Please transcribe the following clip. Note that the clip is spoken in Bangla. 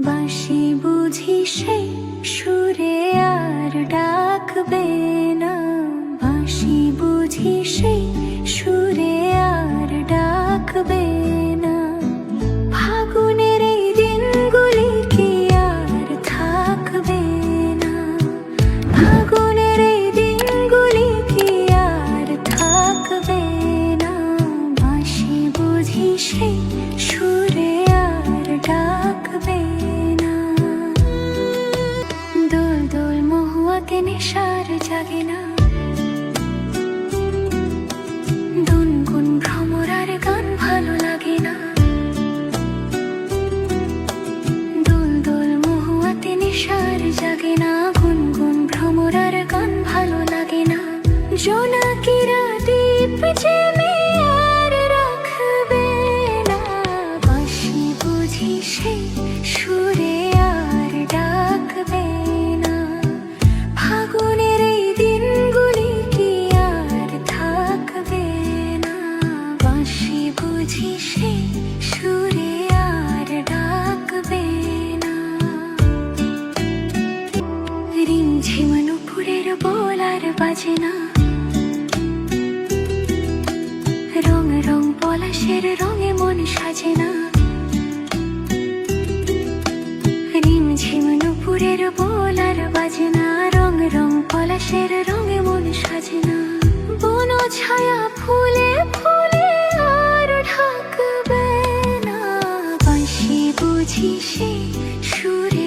বাঁশি বুঝি সেই সুরে আর ডাকবে না, বাঁশি বুঝি সেই সুরে আর ডাকবে না। ফাগুনের এই দিনগুলি কি আর থাকবে না, ফাগুনের এই দিনগুলি কি আর থাকবে না। বাঁশি বুঝি সেই সুরে আর ডাকবে না। দোল দোল মহুয়াতে নেশার জাগে না, গুনগুন ভ্রমরার গান ভালো লাগে না। দোল দোল মহুয়াতে নেশার জাগে না, গুনগুন ভ্রমরার গান ভালো লাগে না। জোনাকিরা দীপ জেলে আর রাখবে না, বাঁশি বুঝি সেই সুরে আর ডাকবে না। ফাগুনের এই দিনগুলি কি আর থাকবে না, বাঁশি বুঝি সেই সুরে আর ডাকবে না। রিমঝিম নুপুরের বোল আর বাজে না, রং রং পলাশের রঙে মন সাজে না। রিমঝিম নুপুরের বোল আর বাজে না, রং রং পলাশের রঙে মন সাজে না। বন ছায়া ফুলে ফুলে আর ঢাকবে না, বাঁশি বুঝি সেই সুরে